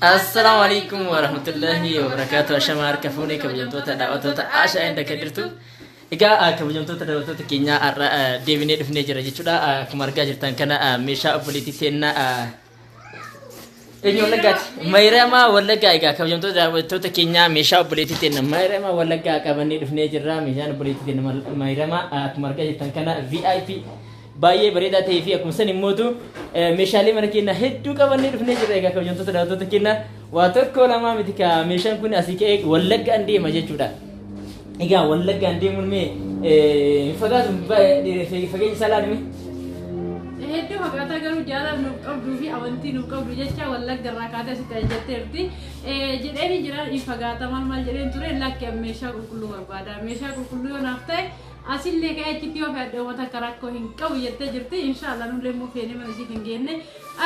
Assalamualaikum warahmatullahi wabarakatuh. Ashamar kafuni kabajamtoota daawwattoota Ashaa inda kadirtu. Egaa kabajamtoota daawwattoota keenya har'a deebinee dhufnee jira jechuudha. Akkuma argaa jirtan kana meeshaa obboleettii teennaa eenyu wallaggaati. Mayrama wallaggaa egaa kabajamtoota daawwattoota keenya meeshaa obboleettii teennaa Mayrama wallaggaa qabannee dhufnee jirra. Meeshaan obboleettii teennaa Mayrama akkuma argaa jirtan kana VIP baay'ee bareedaa ta'ee fi akkuma san immootu meeshaalee mana keenya hedduu qabannee dhufnee jirra. Egaa kabajamtoota daawwattoota keenya waa tokko lamaa miti ka meeshaan kun asii ka'ee wallaggaan deema jechuudha. Egaa wallaggaan deemuun mee fagaatu fageenya isaa laalime hedduu fagaataa garuu jaalala nuuf qabduu fi amantii nuuf qabdu jecha wallagga irraa kaatee asitti ajajatteerti jedheeni jira fagaata maal jedheen ture lakkee meeshaa qulqulluu barbaada. Meeshaa qulqulluu yoo naaf ta'e asillee ka'ee achitti yoo fedhe wanta karakkoo hin qabu jettee jirti. Inshaallah nullee immoo feenee mana isii hin geenne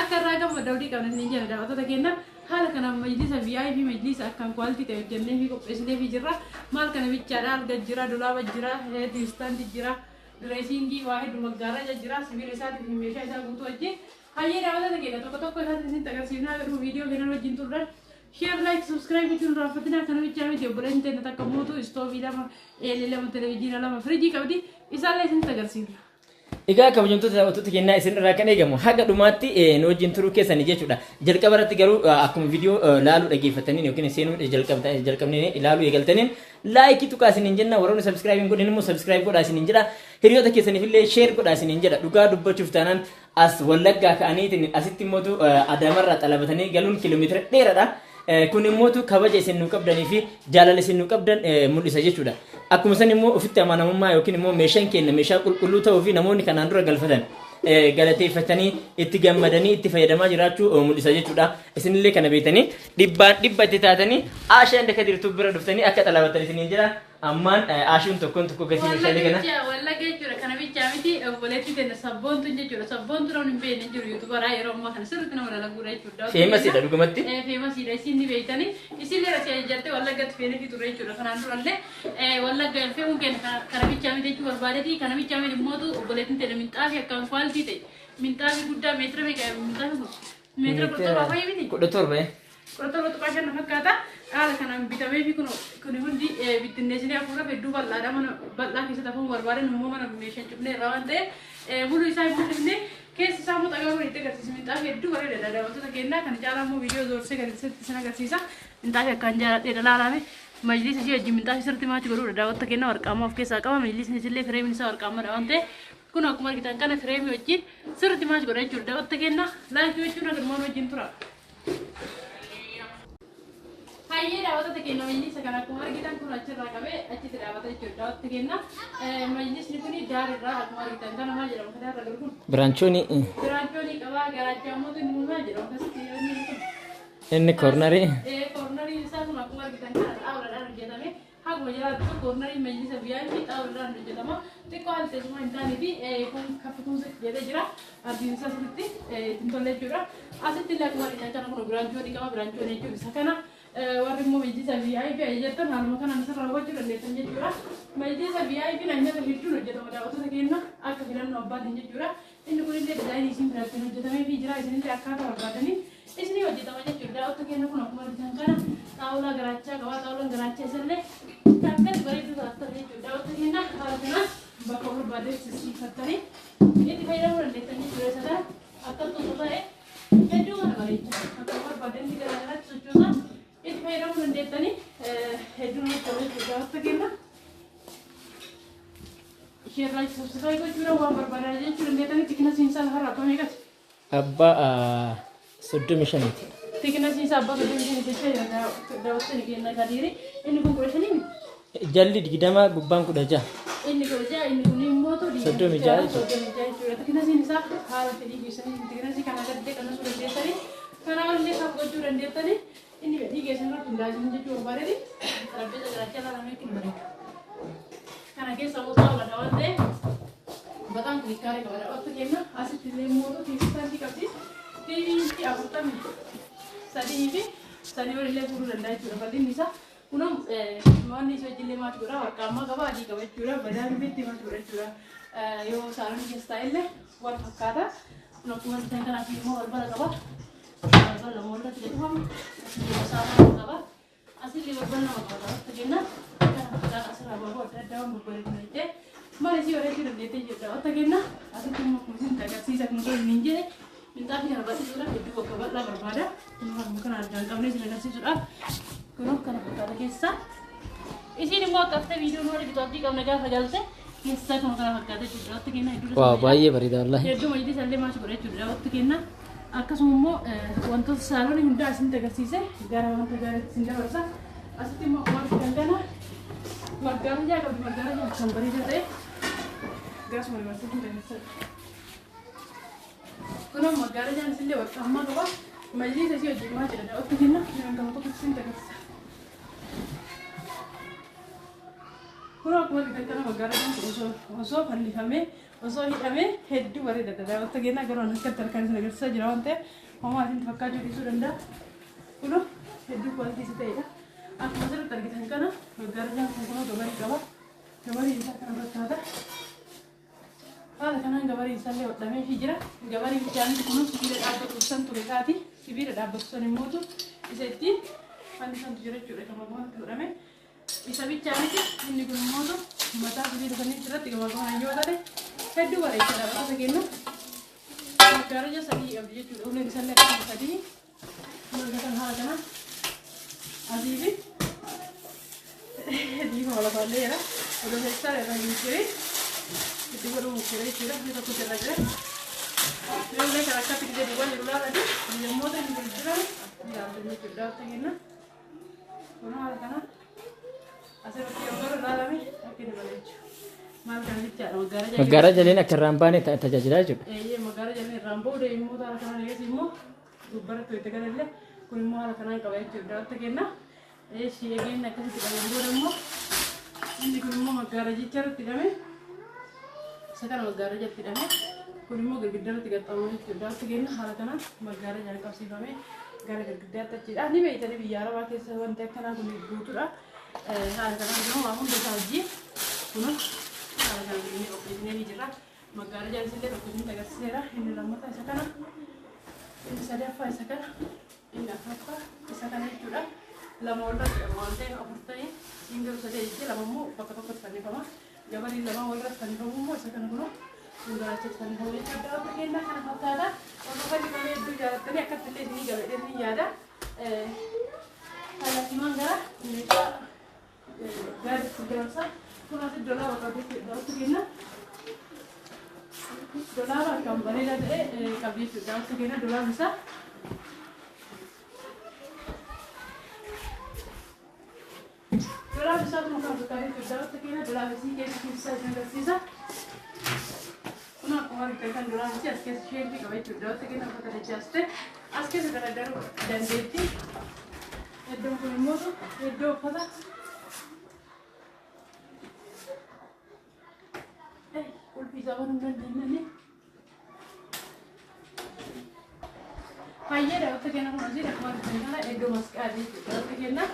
akka irraa gammada hojii qabna hin jira daawwattoota keenya. Haala kanaan majlisa VIP majlisa akkaan kwaaliti ta'e hojjennee fi qopheessinee fi jirra. Maal kana bichaadha alga jira, dulaaba jira, diistaanti jira, direesingii waa hedduu maggaarraa jira, sibiila isaatiif meeshaa isaa guutuu wajjin. Hayyee daawwattoota keenya tokko tokko isaatti isin agarsiifnaa garuu viidiyoo keenya wajjin turran. Share, like, subscribe gochuun raaffatina kana bichaa miti obboleen teenya takka mootu istoovii lama, eelee lama, televiziyoona lama, firiijii qabdi isaallee isin agarsiifna. Egaa kabajamtoota daawwattoota keenyaa isin irraa kan eegamu haga dhumaatti nu wajjin turuu keessanii jechuudha. Jalqaba irratti garuu akkuma viidiyoo laaluu dhaggeeffataniin yookiin seenuu jalqabnee ilaaluu eegaltaniin laayikii tuqaa isiniin jenna. Warroonni subscribe hin godhin immoo subscribe godhaa isiniin jedha. Hiriyoota keessaniif illee share godhaa isiniin jedha. Dhugaa dubbachuuf taanaan as wallaggaa ka'aniitiin asitti immootu Adaamarraa xalabatanii galuun kiiloomeetira dheeraadha. Kun immootu kabaja isin nu qabdanii fi jaalala isin nu qabdan mul'isa jechuudha. Akkuma san immoo ofitti amanamummaa yookiin immoo meeshaan keenya meeshaa qulqulluu ta'uu fi namoonni kanaan dura galfatan galateeffatanii itti gammadanii itti fayyadamaa jiraachuu mul'isa jechuudha. Isinillee kana beektanii dhibbaan dhibba itti taatanii Ashaa inda kadirtuu bira dhuftanii akka xalabatan isiniin jira. Ammaan Ashuun tokkoon tokko gatii meeshaalee kana. Wallagga jechuudha kana bichaa miti obboleettii teenya sabboontu jechuudha. Sabboontu namni hin beekne jiru yuutubaraa yeroo ammaa kana sirriitti nama dalaguudha jechuudha. Feemasiidha dhugumatti. Feemasiidha isin ni beektanii isinlee rasii ajajjattee wallaggatti feenetii ture jechuudha. Kanaan durallee wallagga feemuun keenya kana bichaa miti jechuu barbaadeeti. Kana bichaa miti immootu obboleettiin teenya minxaafii akkaan kwaaltii ta'e minxaafii guddaa meetira meeqa minxaafii kun meetira 17 fayyee miti. 17. 17 tuqaa shan fakkaata. Haala kanaan bitamee fi kun hundi bittinneessinee hafuudhaaf hedduu bal'aadha. Mana bal'aa keessatti hafuun barbaadan immoo mana meeshaan cufnee irraa waan ta'eef buluu isaa immoo dhufnee keessi isaa immoo xagaa godhee itti agarsiisa. Minxaafii hedduu bareedaadha daawwattoota keenyaa. Kana caalaa immoo viidiyoo zoorsee gaditti isin agarsiisa. Minxaafii akkaan jaaladheedha laalame. Majlisa ishee wajjin minxaafii sirriitti maatii godhuudha daawwattoota keenyaa warqaamaa of keessaa qaba. Majlisni isillee fireemiin isaa warqaamaadha waan ta'eef kun akkuma argitan kana fireemii wajjin sirriitti maatii godha jechuudha daawwattoota keenyaa. Laayikii jechuun agarmaan wajjin tura. Hayyee daawwattoota keenya majlisa kana akkuma argitan kun achirraa qabee achitti dhaabata jechuudha daawwattoota keenya. Majlisni kun daarirraa akkuma argitan kana maal jedhamu kan irra galu kun biraanchoonii qabaa garaachaa mootu inni maal jedhamu akkasitti inni koornarii isaa kun akkuma argitan kana xaawulaadhaan hojjetame haguma jiraatu koornarii majlisa biyyaa fi xaawulaadhaan hojjetama. Xiqqoo haala teessuma hin taane fi kun kaffatuunsa jedhee jira ardiin isaa sirriitti ittiin tolle jechuudha. Asitti illee akkuma argitan kana kun biraanchoonii qaba biraanchoonii jechuudha isa kana. Warri immoo majlisa VIP ajajattan haaluma kanaan asirraa hubachuu dandeessan jechuudha. Majlisa VIP nyaata hedduun hojjetama daawwattoota keenya akka filannoo abbaatiin jechuudha. Inni kun illee dizaayinii isin biratti hojjetamee fi jira isinillee akkaataa barbaadanii isinii hojjetama jechuudha. Daawwattoota keenya kun akkuma argitan kana xaawulaa garaachaa qaba. Xaawulaan garaachaa isallee akkas bareedu taasisan jechuudha. Daawwattoota keenya haala kanaan bakka barbaadan sisiifattanii itti fayyadamuu dandeessan jechuudha. Isa kana akkas tokko ta'e hedduu kana bareecha akka barbaadan garaagaraatti sochoosaa itti fayyadamuu dandeessanii hedduun hojjetamuu daawwattoota keenya. Share, like, subscribe gochuudha waan barbaadan jechuu dandeessanii xiqqina siinsaa lafarraa abbaa meeqati? Abbaa 35. Xiqqina siinsaa abbaa 35 jecha daawwattoonni keenya gadiiri. Inni kun 15. Jalli 20 gubbaan 16. Inni 16 inni kun immoo 36 jechuudha. Xiqqina siinsaa haala fedhii keessanii xiqqina sii kana gaddee qannasuu dandeessanii kanaa illee kan gochuu dandeessanii inni fedhii keessanii hundaasiin jechuu barbaadani xarapheeza garaachaa laalamee ittiin bareedu. Kana keessa immoo xaawulaadha waan ta'eef bataan kun ikkaalee qaba daawwattoota keenya. Asitti illee immoo teessisaantii qabdi. Tiiviitti 43 fi sanii olillee fuudhuu danda'a jechuudha. Bal'inni isaa kunoo waan isa wajjillee maatii godhaa warqaammaa qaba adii qaba jechuudha. Badaa bifeetti maatii godha jechuudha. Yoo saalonni keessa taa'ellee wal fakkaata. Kun akkuma argitan kanaaf immoo balbala qaba. Kalau mau lihat itu kan sama apa? Asli lihat benar apa? Tegena kita seraba buat ada beberapa itu. Malaysia orang itu dia juga. Tegena asli cuma mungkin tak sisa mungkin minje. Minta dia harus sudah itu kabar lah berbeda. Mungkin ada yang kami sudah kasih sudah. Kurang karena kita kisah. Isi ni mau kafte video nuara gitu abdi kau naga fajalse. Kisah kamu kalau kata juga. Tegena itu. Wah, bayi berita Allah. Itu majlis salih masuk berat juga. Tegena. Akkasuma wantoota saalonni hundaa asitti agarsiise gara wanta gaarii dabarsa asitti immoo akkuma argitana magaalaa qabdi magaalaa kan bareedaa ta'e garasuma dabarsee kan agarsiisa. Kun magaalaa isillee waqtii ammaa qaba majlisa isii hojjetamaa jira daawwatti kenna gama tokko asitti agarsiisa. Kun akkuma argitana magaalaa osoo fannifamee osoo hidhamee hedduu bareeda daawwatta kenna garuu akka tarkaan isin agarsiisaa jira waan ta'eef homaa isin fakkaachuu dhiisuu danda'a. Kun hedduu kwaalitiis ta'edha. Akkuma asirratti argitan kana magaalaan kun kunoo gabarii qaba. Gabarii isaa kana fakkaata. Haala kanaan gabarii isaallee hodhamee jira. Gabarii bishaanii kun sibiila dhaabbatu san ture taati. Sibiila dhaabbatu san immoo isa ittiin fannisantu jira jechuudha. Kan magaalatti hodhame. Isa bichaaniti inni kun immoo mataa sibiila sanii irratti gabaabaa yoo ta'e hedduu bareedaadha bakka kennu magaalaa sadii qabdi jechuudha. Uleen isaallee akkasuma sadii marga kan haala kana adii fi diimaa lafaallee jira. Odoo keessaa irraa hin jiru itti godhamu jira jechuudha. Inni tokko jala jira. Ulee kan akkatti jedhuuwwan jiru laafati yommuu ta'u hin jiran ilaaltan jechuudha. Bakka kenna kun haala kana asirratti yoo ilaalame akka inni bareechu. Magaalaa jaleen akka irraan baane tajaajilaa jechuudha. Magaalaa jaleen irraan booda immoo haala kanaan eegas immoo gubbaratti itti galallee kun immoo haala kanaan qaba jechuudha. Daawwatta kenna eegeen akkasitti qaban booda immoo inni kun immoo magaalaa jecharratti hidhame isa kana magaalaa jalatti hidhame kun immoo girgiddaarratti gaxxamu jechuudha. Daawwatta kenna haala kanaan magaalaa jalaan qabsiifame gara girgiddaatti achiidha. Ni beeytanii biyya Arabaa keessa wanti akkanaa kun guutuudha. Haala kanaan immoo waa hunda isaa hojii kun ini operasinya di jera, magari jangan sendiri operasi tegas sendiri. Ini lama tak sekarang, ini saja apa sekarang, ini apa sekarang itu dah. Lama orang tidak mau nanti operasi tinggal saja itu lama mu pakai tadi kamu. Jangan di lama orang tadi kamu mu sekarang kuno. Tinggal cek tadi kamu itu dah pergi nak kan apa ada. Orang kan di mana itu jalan tadi akan terlihat ini jalan ini ada. Kalau cuma enggak, ini tak garis biasa. Kun asii dolaa bakka daawwatti kenna. Dolaa kan bareedaa ta'e qabdi jechuudha. Daawwatti kenna dolaan isaa. Dolaan isaa kun kan fakkaatu jechuudha. Daawwatti kenna dolaan isii keessa isin agarsiisa. Kun akkuma argitan kan dolaan isii as keessa sheelfii qaba jechuudha. Daawwatti kenna bakka dachaastee as keessa gargaaru dandeetti. Iddoon kun immoo iddoo uffata ulfisa waan dandeenye Hayya daawwatta kenna kun asii akkuma argitan kana iddoo masqaadii jechuudha. Daawwatta kenna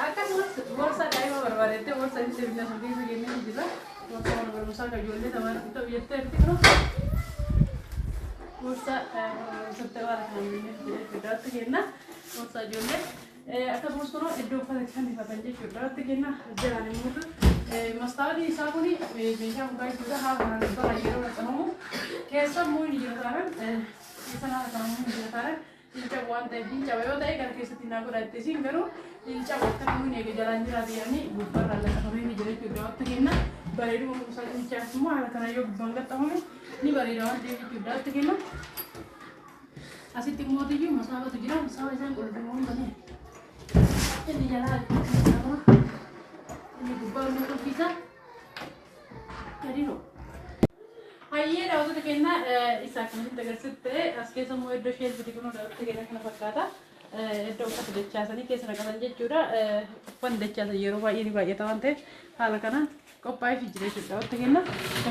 akkasumas boorsaa daa'ima barbaadettee boorsaa ishee bittaa sun keessa kennee jira. Boorsaa mana barumsaa kan ijoollee taphatan ta'u jettee arginu. Boorsaa barumsattee waan kana kennee jechuudha. Daawwatta kenna boorsaa ijoollee akkasumas kun iddoo uffata kan ifatan jechuudha. Daawwatta kenna jalaan immoo Mastawadi isaa kun meeshaa mukaa jechuudha. Haala kanaan bara yeroo naqamu keessa immoo ni jira taanaan keessa haala kanaan ni jira taanaan ilca waan ta'eef ilca yoo ta'e gara keessatti naa godhatte isin garuu ilca wanta kun eega jalaan jiraate yaani gubbarraan laqqafamee ni jira jechuudha. Daawwatta kenna bareeduma kuusaa ilchaas immoo haala kanaan yoo gubbaan qaxxamame ni bareeda waan ta'eef jechuudha. Daawwatta kenna asitti immoo iyyuu masaafatu jira. Masaafaa isaan qulqulluu hin banee inni jalaa ini gubbar untuk kita jadi no. Hayya daawwattoota kenna isaa kanatti agarsiitte as keessa immoo iddoo isheen biti kun daawwattoota kenna kana fakkaata. Iddoo uffata dachaasanii keessa naqatan jechuudha. Uffanni dachaasan yeroo baay'ee ni baay'ata waan ta'eef haala kanaan qophaa'ee jira jechuudha. Daawwattoota kenna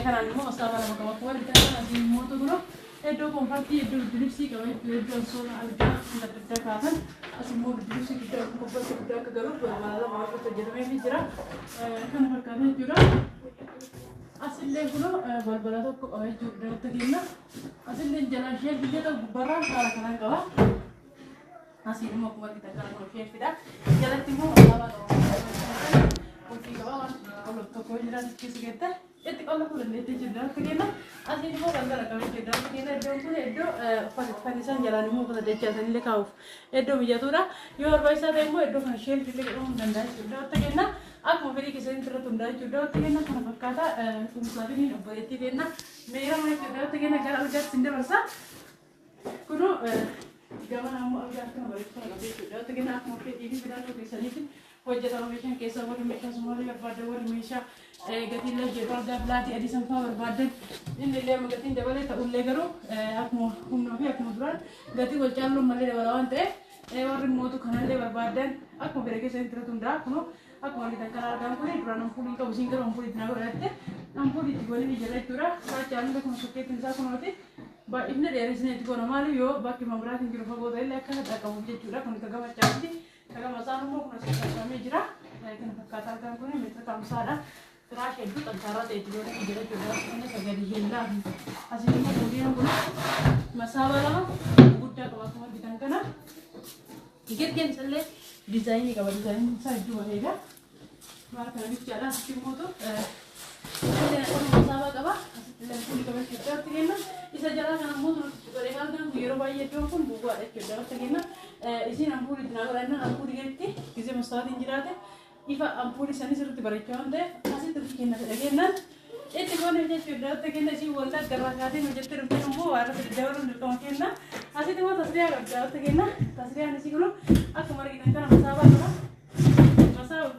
kanaan immoo masaafaa lama qaba. Akkuma argitan asii immoo tokko iddoo konfaltii iddoo bilibsii qaba jechuudha. Iddoo soona algaa adda addaa kaasan as immoo bilibsii guddaa konfaltii guddaa akka galuuf mala lama walitti hojjetamee jira. Kana fakkaata jechuudha. Asillee kun balbala tokko qaba jechuudha. Daawwatta kenna asillee jalaan ishee biyya ta'u gubbarraan haala kanaan qaba. Asii immoo akkuma argitan kana kun sheelfidha. Jalatti immoo alaabaa qabu. Qulfii qaba waan qola tokko jira keessa geetta. Itti qola kun dandeettee jirra. Fakkeenyaa asii immoo galgala qabee jirra. Fakkeenyaa iddoon kun iddoo fannisaan jalaan immoo uffata dachaatan illee kaa'uuf iddoo mijatuudha. Yoo barbaachisaa ta'e immoo iddoo kana sheelfillee godhamuu danda'a jechuudha. Fakkeenyaa akkuma fedhii keessatti irratti hundaa'e jechuudha. Fakkeenyaa kana fakkaata kumsaatiin obboleettii kenna. Meera mana jechuudha. Fakkeenyaa gara argaatti hin dabarsa. Kunoo gabaan ammoo argaa akkana bareeffama qabdi jechuudha. Fakkeenyaa akkuma fedhii fi filannoo keessaniitiin hojjetama meeshaan keessa warri meeshaa sumaalii barbaadan warri meeshaa gatiin jedhu argaa bilaatii adii sanfaa barbaadan inni illee gatiin dabalee ta'ullee garuu akkuma humnaa fi akkuma duraan gatii wal caalluun malee dabala waan ta'eef warri mootu kanallee barbaadan akkuma fedha keessa hin tiratu hundaa kunoo akkuma argitan kan argaan kun duraan ampuulii qabu siin garuu ampuulii itti naa godhatte ampuulii itti goonii jala jechuudha. Saachaan kun sokkeettiin isaa kunooti baay'inni dheerisnee itti goona maali yoo bakki mabiraatiin jiru fagoo ta'e illee akka dhaqqabuuf jechuudha. Kun akka gabachaatti Kagama sana mau kena sesuatu kami jira, kena katakan kau ni mereka kamu sada, terus itu tentara itu juga tidak juga ini kagak dihilang. Hasilnya kemudian pun masalah lama, budak kalau kita kena, tiket kan selalu desain ni kalau desain saya juga ada, maka kami bicara cuma tu, ini masalah apa? Hasilnya pun kalau kita tiga isa jalan kan mau terus mereka kan biar bayar itu pun buka ada kita isi ampuri dinagorana ampuri gerti kisi masalah injirate ifa ampuri sani seruti baricchonde asi terkena egenan itu kau ni jadi sudah terkena si walda gerakati menjadi terumbu waras terjauh dari kena asi tu mah tasriya kerja terkena tasriya ni si kalau aku mari kita kan masalah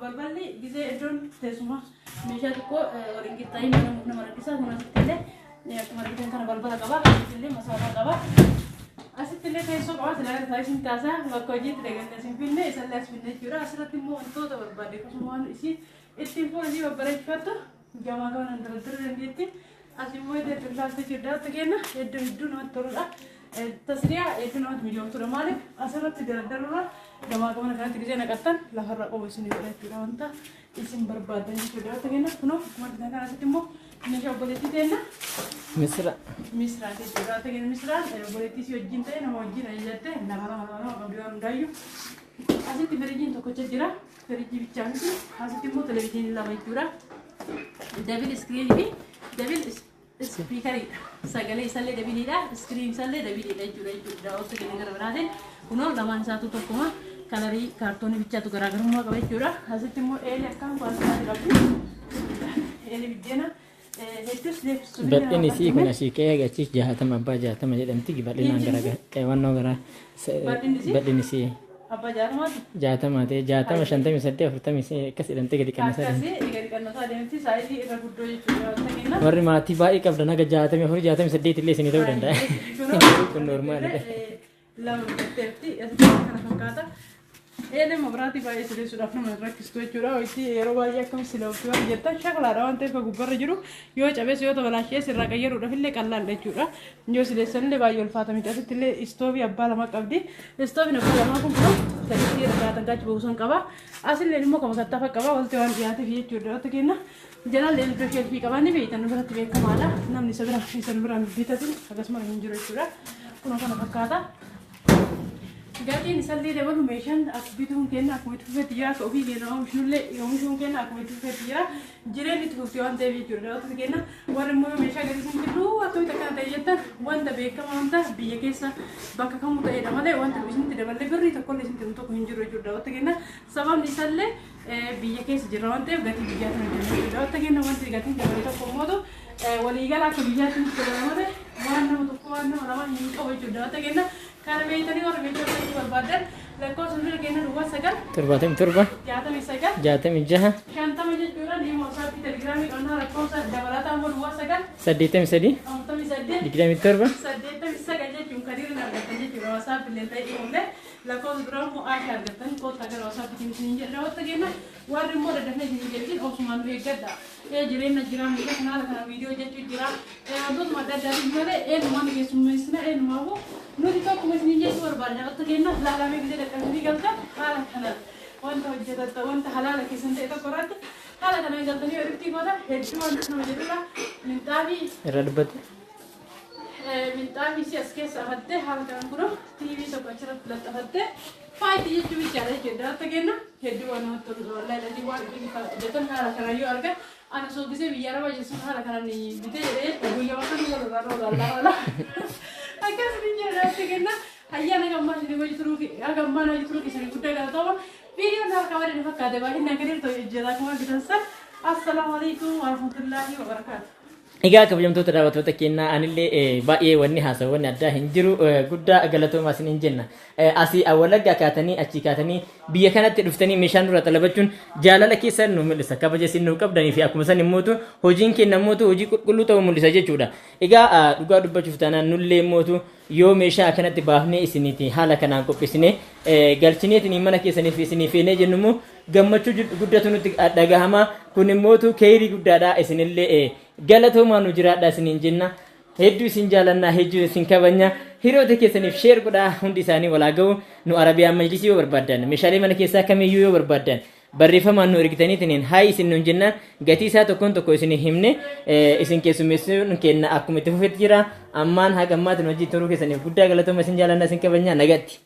berbalik bisa edon semua mesya tu kok orang kita ini mana mana kisah mana kita ya kemarin kita kan berbalik apa kita masalah apa Asik tele kayak sok awal selain saya sintasa, waktu aja tidak ada simpinnya, saya simpinnya cura, asal timur untuk berbalik semua isi, itu pun aja beberapa foto, jamaah kawan antara dan dia asik mau itu terlihat cerdas, tegaknya, itu not terus tasria, itu not milion turun malah, asal tidak ada lah, jamaah kawan kan tidak nak katan, lahar aku sini boleh cura antara, isi berbalik cerdas, tegaknya, kuno, kemarin kan asik timur, ini siapa boleh tidak Misra. Misra itu juga, tapi Misra boleh tisi ojin teh, nama ojin aja teh, nama kalau dia orang dayu. Asal tiba ojin tu kocak jira, kerja bicara sih, asal timu televisi ni lama jura. Double screen ni, double speaker, segala isalle double ida, screen isalle double ida jura. Oke kita negara berada, kuno laman satu toko mah, kalori karton bicara tu gara-gara rumah kau jura, asal timu akan kuasa lagi, bicara. Ini sih kuna sih kayak gacik jahatam apa jahatam aja dan tiga balik nangkara kayak no gara ini sih apa jahatam jahatam mati jahatam shantai misalnya furta misalnya kasih dan tiga di kanan saya nanti saya di ragudo itu warri mati baik kalau naga jahatam ya huri jahatam misalnya itu sini tahu dan dah itu normal deh lalu terti ya sekarang kata Ele berarti bayi sudah pernah merakis tu curah, itu Eropa ya kami silau curah, jadi syaklar awam teh gubernur juru, yo cabe siyo tu belasnya seraka ya rudah file kallan le curah, yo sudah senle bayi ulfata minta tu tile istovi abba lama kabdi, istovi nak lama pun pun, tadi dia kata gaj bukan kaba, asal le mau kamu kata apa kaba, walte wan dia tu dia curah tu kena, jangan le tu film kaba ni be, tanpa berarti be kamala, nam ni sebenarnya kita tu, agak semua yang juru curah, kuno kana kata. Gati ni salli de baru mesan aku bitung kena aku itu fetia aku bi kena om shulle om shun kena aku itu fetia jire ni tu tuan devi jura tu kena waru mo mesa gari sin tu atau tak kena tayeta wanda be kama anda biye kesa baka kamu tak ada male wanda bisin tidak male beri tak kolej sin tu hinjuro jura tu kena sabam ni salle biye kesa jira wanda gati biya tu jura tu kena wanda gati jara tu komodo waligala aku biya tu jura male wanda tu ko wanda mala ni ko jura tu kena Karena ini orang bicara itu berbadan, lekor sendiri kena dua segan. Terbatam terba. Jatuh misalkan. Jatuh mijah. Kanta macam curang di masa telegrami karena lekor dabalata amor dua segan. Sedih sedi. Amta misalnya. Dikirim terba. Sedih misalkan aja cuma kadir nak katanya curang masa pilih tadi oleh lekor curang mau akhir katanya kau tak ada masa bikin sini jadi awak terkena warin mau ada nih jadi Osman Begada. Ya jadi nak jiran kita kenal karena video jadi jiran. Abang mada dari mana? Mana kesumu isna? Mau? Nuri kau kumis ninja suar banyak atau kena lah kami kita datang sini galta halah kana wanta hujjata wanta halal kisan itu korat halah kana galta ni erti koda heddu wanta nama jadi lah mintabi Radebat. من طعمي سياس كيس أخذته هذا كان كله تيجي تبغى تشرب لا تأخذته فايت يجي بيجاره كده تجينا هدي وانا تقول لا لا دي واحد جتن هذا كان يو أرجع أنا سو بيجي بيجاره بيجي هذا كان بيجي ويا ما كان ولا أكيد بيجاره تجينا هيا أنا كمان جدي بيجي تروح أنا كمان جدي تروح كسر كده كده طبعا فيديو نار كمان نفكر ده بعدين نكرر تو جدا كمان بتنسى السلام عليكم ورحمة الله وبركاته. Egaa kabajamtoota daawwattoota keenyaa anillee baay'ee wanni haasawwan addaa hin jiru guddaa galatoomaa isin jenna. Asii Wallaggaa kaatanii achi kaatanii biyya kanatti dhuftanii meeshaan dura talabachuun jaalala keessan nu mul'isa. Kabaja isin nu qabdanii fi akkuma san immoo hojiin kennan mootu hojii qulqulluu ta'uu mul'isa jechuudha. Egaa dhugaa dubbachuuf taanaan nullee mootu yoo meeshaa kanatti baafnee isiniiti haala kanaan qopheessine galchineetiin mana keessaniif isinii feenee jennumoo gammachuu guddatu nutti dhagahama. Kun immoo keerii guddaadha isinillee galatoomaa nu jiraadha isiniin jenna. Hedduu isin jaalannaa hedduu isin kabajna. Hiriyoota keessaniif sheer godhaa hundi isaanii walaa ga'u. Nu Arabiyaan Majlisii yoo barbaaddan meeshaalee mana keessaa kamiyyuu yoo barbaaddan barreeffamaan nu ergitaniitiin haa isin nuun jennaan gatii isaa tokkoon tokko isin himne isin keessummeessuun kenna akkuma itti fufetti jira. Ammaan haa gammaatiin hojii turuu keessaniif guddaa galatooma isin jaalannaa isin kabajna nagatti.